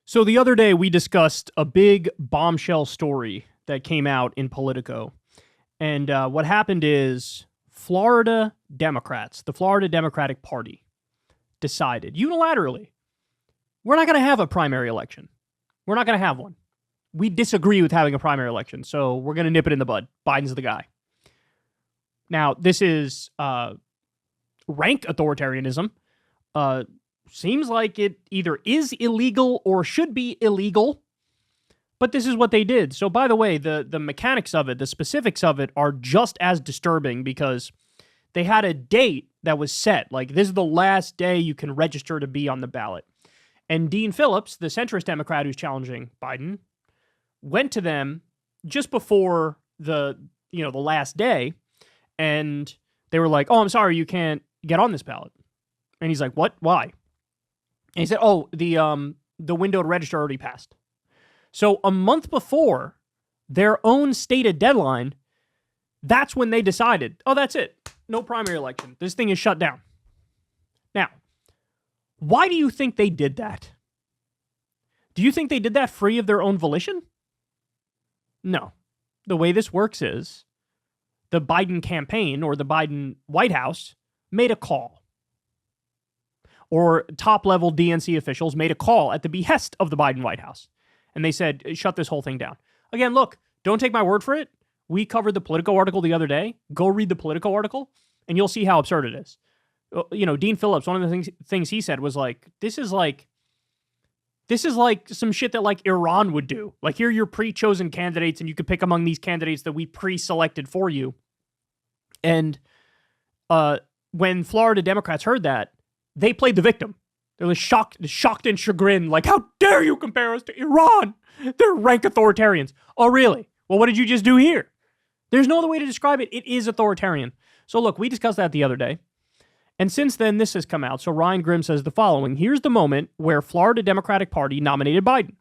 So the other day we discussed a big bombshell story that came out in Politico. And what happened is Florida Democrats, the Florida Democratic Party, decided unilaterally, we're not going to have a primary election. We're not going to have one. We disagree with having a primary election, so we're going to nip it in the bud. Biden's the guy. Now, this is rank authoritarianism. Seems like it either is illegal or should be illegal, but this is what they did. So, by the way, the mechanics of it, the specifics of it are just as disturbing because they had a date that was set. Like, this is the last day you can register to be on the ballot. And Dean Phillips, the centrist Democrat who's challenging Biden, went to them just before the last day, and they were like, "Oh, I'm sorry, you can't get on this ballot." And he's like, "What? Why?" And he said, "Oh, the window to register already passed." So a month before their own stated deadline, that's when they decided, "Oh, that's it. No primary election. This thing is shut down." Now, why do you think they did that? Do you think they did that free of their own volition? No. The way this works is the Biden campaign or the Biden White House made a call. Or top-level DNC officials made a call at the behest of the Biden White House. And they said, shut this whole thing down. Again, look, don't take my word for it. We covered the Politico article the other day. Go read the Politico article, and you'll see how absurd it is. Dean Phillips, one of the things he said was like, this is like some shit that like Iran would do. Like, here are your pre-chosen candidates, and you could pick among these candidates that we pre-selected for you. And when Florida Democrats heard that, they played the victim. They were shocked and chagrined, like, how dare you compare us to Iran? They're rank authoritarians. Oh, really? Well, what did you just do here? There's no other way to describe it. It is authoritarian. So look, we discussed that the other day. And since then, this has come out. So Ryan Grimm says the following. Here's the moment where Florida Democratic Party nominated Biden.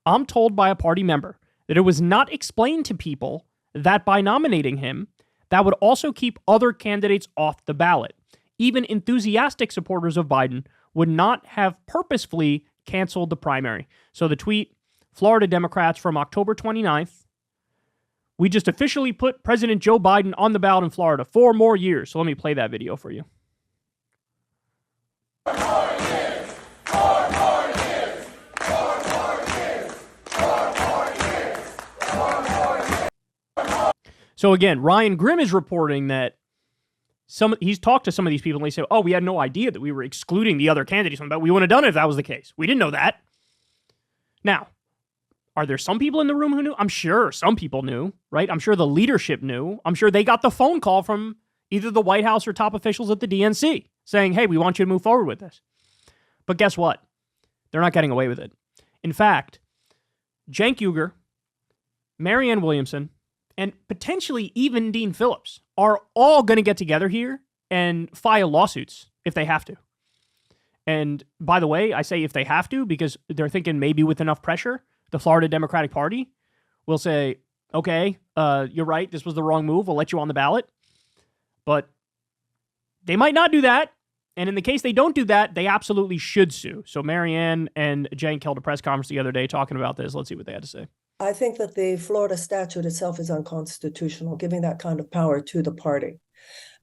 I'm told by a party member that it was not explained to people that by nominating him, that would also keep other candidates off the ballot. Even enthusiastic supporters of Biden would not have purposefully canceled the primary. So the tweet, Florida Democrats from October 29th, we just officially put President Joe Biden on the ballot in Florida 4 more years. So let me play that video for you. So again, Ryan Grimm is reporting that he's talked to some of these people and they say, oh, we had no idea that we were excluding the other candidates, but we wouldn't have done it if that was the case. We didn't know that. Now, are there some people in the room who knew? I'm sure some people knew, right? I'm sure the leadership knew. I'm sure they got the phone call from either the White House or top officials at the DNC saying, hey, we want you to move forward with this. But guess what? They're not getting away with it. In fact, Cenk Uygur, Marianne Williamson, and potentially even Dean Phillips are all going to get together here and file lawsuits if they have to. And by the way, I say if they have to because they're thinking maybe with enough pressure, the Florida Democratic Party will say, okay, you're right, this was the wrong move, we'll let you on the ballot. But they might not do that. And in the case they don't do that, they absolutely should sue. So Marianne and Cenk held a press conference the other day talking about this. Let's see what they had to say. I think that the Florida statute itself is unconstitutional, giving that kind of power to the party.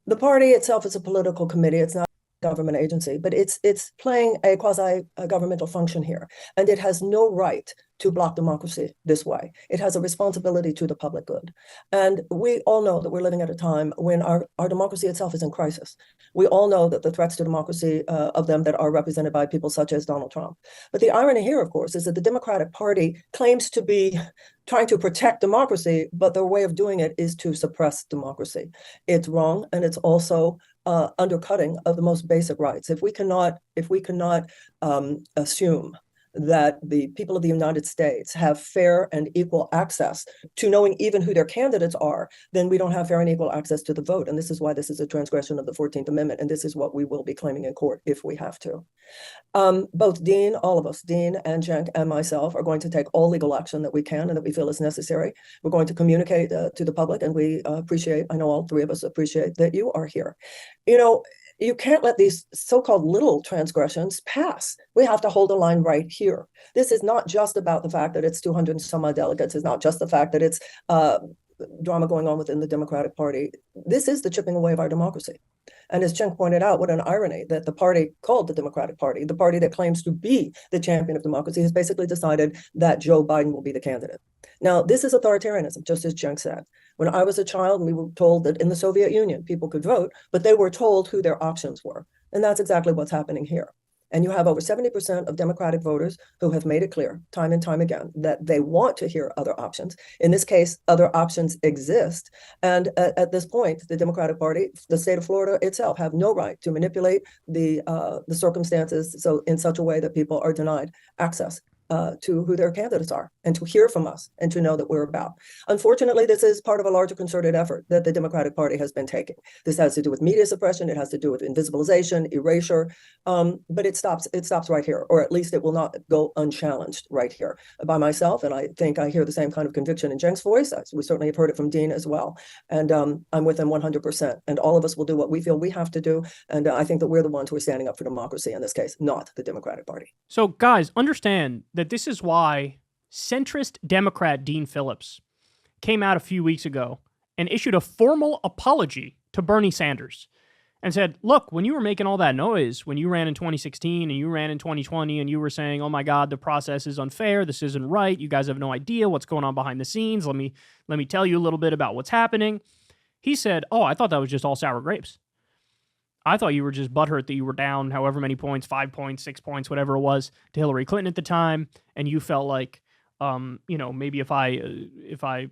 The party itself is a political committee. It's not a government agency, but it's playing a quasi-governmental function here. And it has no right to block democracy this way. It has a responsibility to the public good. And we all know that we're living at a time when our democracy itself is in crisis. We all know that the threats to democracy of them that are represented by people such as Donald Trump. But the irony here, of course, is that the Democratic Party claims to be trying to protect democracy, but their way of doing it is to suppress democracy. It's wrong, and it's also undercutting of the most basic rights. If we cannot assume that the people of the United States have fair and equal access to knowing even who their candidates are, then we don't have fair and equal access to the vote. And this is why this is a transgression of the 14th Amendment. And this is what we will be claiming in court if we have to. Both Dean, all of us, Dean and Cenk and myself, are going to take all legal action that we can and that we feel is necessary. We're going to communicate to the public, and we appreciate, I know all three of us appreciate that you are here. You know, You can't let these so-called little transgressions pass. We have to hold a line right here. This is not just about the fact that it's 200 and some odd delegates. It's not just the fact that it's drama going on within the Democratic Party. This is the chipping away of our democracy. And as Cenk pointed out, what an irony that the party called the Democratic Party, the party that claims to be the champion of democracy, has basically decided that Joe Biden will be the candidate. Now, this is authoritarianism, just as Cenk said. When I was a child, we were told that in the Soviet Union, people could vote, but they were told who their options were. And that's exactly what's happening here. And you have over 70% of Democratic voters who have made it clear time and time again that they want to hear other options. In this case, other options exist. And at this point, the Democratic Party, the state of Florida itself, have no right to manipulate the circumstances so in such a way that people are denied access to who their candidates are and to hear from us and to know that we're about. Unfortunately, this is part of a larger concerted effort that the Democratic Party has been taking. This has to do with media suppression. It has to do with invisibilization, erasure, but it stops right here, or at least it will not go unchallenged right here by myself. And I think I hear the same kind of conviction in Cenk's voice. We certainly have heard it from Dean as well. And I'm with him 100%. And all of us will do what we feel we have to do. And I think that we're the ones who are standing up for democracy in this case, not the Democratic Party. So guys, understand that this is why centrist Democrat Dean Phillips came out a few weeks ago and issued a formal apology to Bernie Sanders and said, look, when you were making all that noise, when you ran in 2016 and you ran in 2020 and you were saying, oh my God, the process is unfair, this isn't right, you guys have no idea what's going on behind the scenes, let me tell you a little bit about what's happening. He said, oh, I thought that was just all sour grapes. I thought you were just butthurt that you were down however many points, 5 points, 6 points, whatever it was, to Hillary Clinton at the time, and you felt like, maybe if I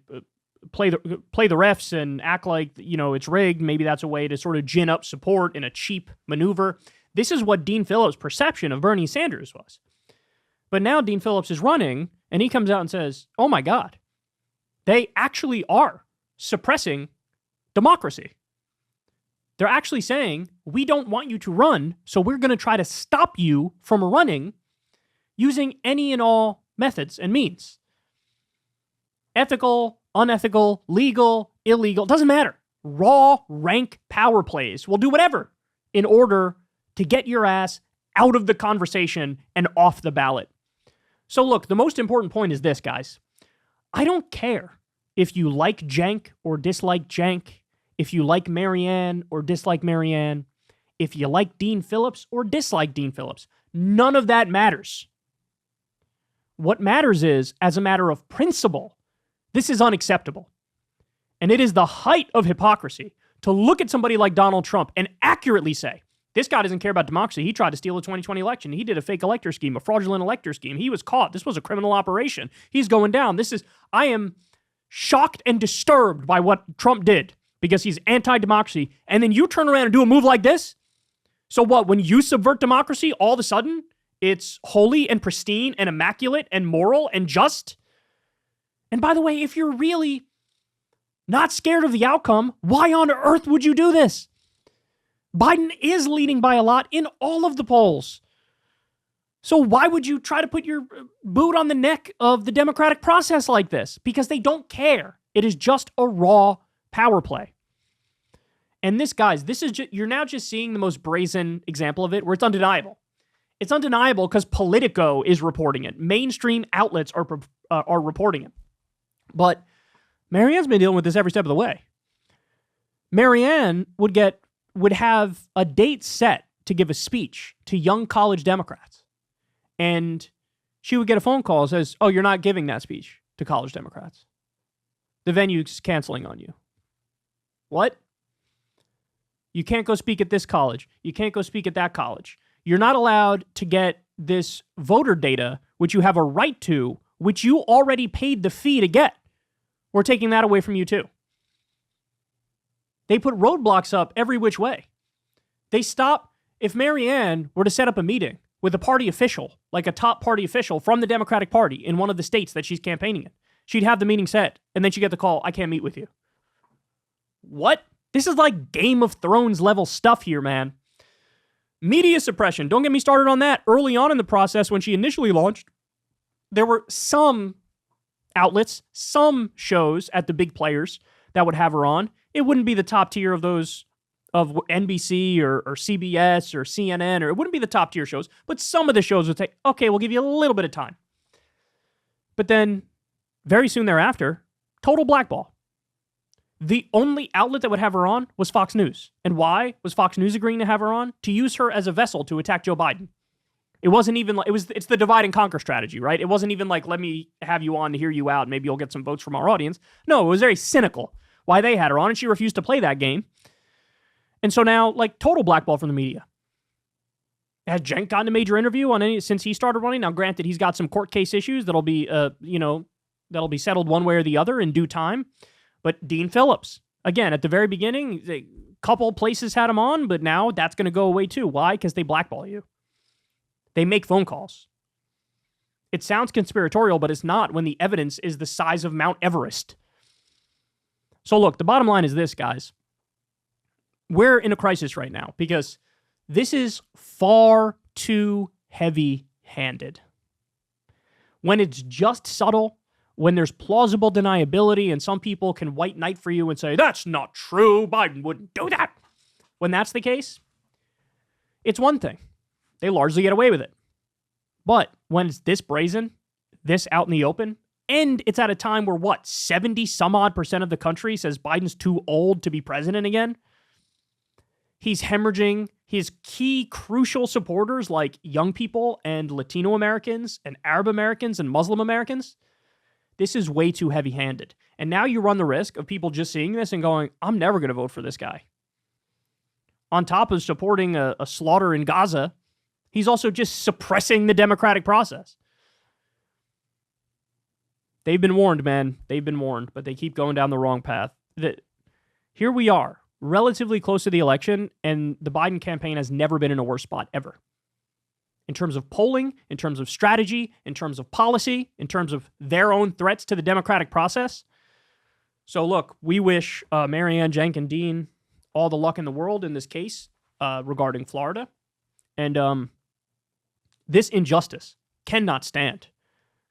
play the refs and act like it's rigged, maybe that's a way to sort of gin up support in a cheap maneuver. This is what Dean Phillips' perception of Bernie Sanders was. But now Dean Phillips is running, and he comes out and says, "Oh my God, they actually are suppressing democracy." They're actually saying, we don't want you to run, so we're going to try to stop you from running using any and all methods and means. Ethical, unethical, legal, illegal, doesn't matter. Raw, rank power plays. We'll do whatever in order to get your ass out of the conversation and off the ballot. So look, the most important point is this, guys. I don't care if you like Cenk or dislike Cenk, if you like Marianne or dislike Marianne, if you like Dean Phillips or dislike Dean Phillips. None of that matters. What matters is, as a matter of principle, this is unacceptable. And it is the height of hypocrisy to look at somebody like Donald Trump and accurately say, this guy doesn't care about democracy. He tried to steal the 2020 election. He did a fake elector scheme, a fraudulent elector scheme. He was caught. This was a criminal operation. He's going down. I am shocked and disturbed by what Trump did, because he's anti-democracy, and then you turn around and do a move like this? So what, when you subvert democracy, all of a sudden, it's holy and pristine and immaculate and moral and just? And by the way, if you're really not scared of the outcome, why on earth would you do this? Biden is leading by a lot in all of the polls. So why would you try to put your boot on the neck of the democratic process like this? Because they don't care. It is just a raw power play. And this, guys, you're now just seeing the most brazen example of it, where it's undeniable. It's undeniable because Politico is reporting it. Mainstream outlets are reporting it. But Marianne's been dealing with this every step of the way. Marianne would have a date set to give a speech to young college Democrats. And she would get a phone call that says, oh, you're not giving that speech to college Democrats. The venue's canceling on you. What? You can't go speak at this college. You can't go speak at that college. You're not allowed to get this voter data, which you have a right to, which you already paid the fee to get. We're taking that away from you too. They put roadblocks up every which way. They stop. If Marianne were to set up a meeting with a party official, like a top party official from the Democratic Party in one of the states that she's campaigning in, she'd have the meeting set, and then she'd get the call, I can't meet with you. What? This is like Game of Thrones level stuff here, man. Media suppression. Don't get me started on that. Early on in the process, when she initially launched, there were some outlets, some shows at the big players that would have her on. It wouldn't be the top tier of those of NBC or CBS or CNN, or it wouldn't be the top tier shows, but some of the shows would say, okay, we'll give you a little bit of time. But then very soon thereafter, total blackball. The only outlet that would have her on was Fox News. And why was Fox News agreeing to have her on? To use her as a vessel to attack Joe Biden. It wasn't even like, it's the divide and conquer strategy, right? It wasn't even like, let me have you on to hear you out. Maybe you'll get some votes from our audience. No, it was very cynical why they had her on, and she refused to play that game. And so now, like, total blackball from the media. Has Cenk gotten a major interview on any since he started running? Now, granted, he's got some court case issues that'll be, that'll be settled one way or the other in due time. But Dean Phillips, again, at the very beginning, a couple places had him on, but now that's going to go away too. Why? Because they blackball you. They make phone calls. It sounds conspiratorial, but it's not when the evidence is the size of Mount Everest. So look, the bottom line is this, guys. We're in a crisis right now because this is far too heavy-handed. When it's just subtle, when there's plausible deniability and some people can white knight for you and say, that's not true, Biden wouldn't do that. When that's the case, it's one thing. They largely get away with it. But when it's this brazen, this out in the open, and it's at a time where, 70-some-odd% of the country says Biden's too old to be president again? He's hemorrhaging his key crucial supporters like young people and Latino Americans and Arab Americans and Muslim Americans. This is way too heavy-handed. And now you run the risk of people just seeing this and going, I'm never going to vote for this guy. On top of supporting a slaughter in Gaza, he's also just suppressing the democratic process. They've been warned, man. They've been warned, but they keep going down the wrong path. Here we are, relatively close to the election, and the Biden campaign has never been in a worse spot, ever. In terms of polling, in terms of strategy, in terms of policy, in terms of their own threats to the democratic process. So look, we wish Marianne, Cenk, and Dean all the luck in the world in this case regarding Florida. And this injustice cannot stand,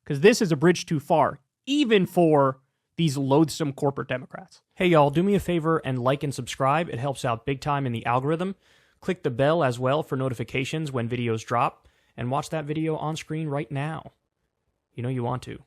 because this is a bridge too far, even for these loathsome corporate Democrats. Hey, y'all, do me a favor and like and subscribe. It helps out big time in the algorithm. Click the bell as well for notifications when videos drop, and watch that video on screen right now. You know you want to.